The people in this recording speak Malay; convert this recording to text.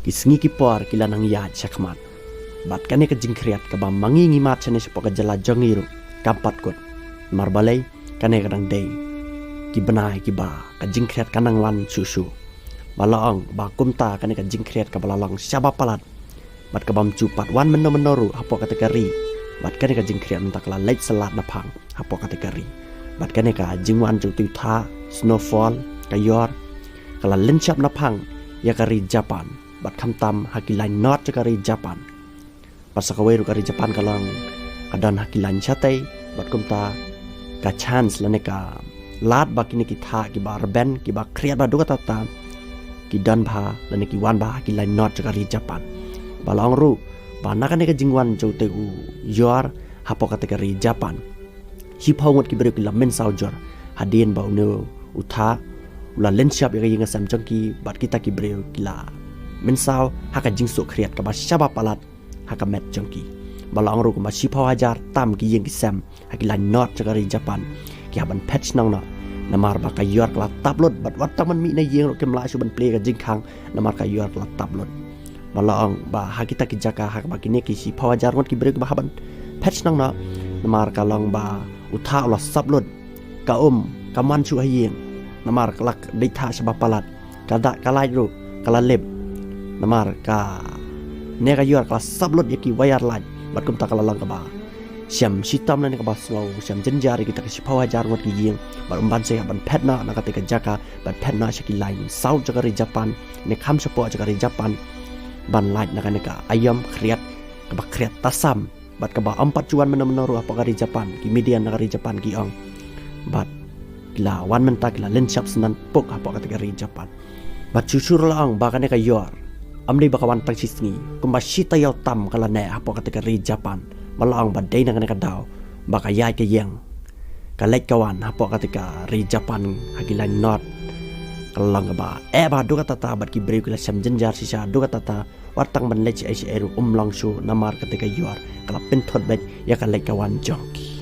Kisngi kipor kila nang yad syakmat. Bat kane ka jingkriat ka ba mangingi mat chane sepo ka jala jangiru kampat kot. Marbalay kane ka nang day. Ki benai ki ba ka jingkriat kanang wan susu. Balaang ba kumta kane ka jingkriat ka balalang syaba palat. Bat ka bam cupat wan menoru hapo kategori. Bat kane ka jingkriat mentakla late salat napang hapo kategori. Bat kane ka jingwan jung tu tha snowfall kayor kala lencap napang ya kari Japan. Bat kamtam hakilain not kari Japan. Pasakaweru kari Japan kalang kadan hakilain chatai bat kumta ka chance laneka lat bakini kita ki bar ben ki ba kriat ba duka tata ki dan bha laneki wan ba hakilain not kari Japan. Balong ru bana kane ka jingwan jote u yor hapo kategori Japan. Hipawut ki beru ki lamen saujor hadien ba unu utha ula lensiap ya yinga samjang ki bat kita ki beru kila mensau haka jingsu kriat ka ba syaba palat haka met jangki balong ru ka sipaw hajar tam ki ying ki sam hakila not jagari Japan ki haban patch nang na namar ba ka yor kala tablot bat wat taman mi na ying ro kemla su ban play ka jingkhang namar ka yor kala tablot balong ba hakita ki jaka hak ba kine ki sipaw hajar ngot ki beru ba haban patch nang na namar ka long ba utha ula sablot ka kaman su haying namar kalak deitha syaba palat kada kalai ru kala leb namar ka nega yor kala sablot yaki wayar laj bat kum takala lang ka ba syam sitam na ka ba slow syam jenjari kita kasi pawa jar ngot giyeng bat umban se ban petna na ka jaka bat petna syaki lain south jagari Japan ne kham sapo jagari Japan ban laj na ka ayam kriat ka ba kriat tasam bat ka ba ampat cuan menoru apa kari Japan ki median kari Japan ki ong bat kila wan menta kila lensyap senan pok apa kari Japan bat susur lang ba ka yor amri bakawan tang sisngi kumba sita yaw tam kala ne hapo kategori Japan malaang badai nang ka daw baka yai ke yang kalek kawan hapo kategori Japan hagilan not kalang ba ba duka tata bat ki brew kala sam jenjar sisa duka tata wartang ban lech ai eru umlang su namar kategori yor kala pentot bet ya kalek kawan jongki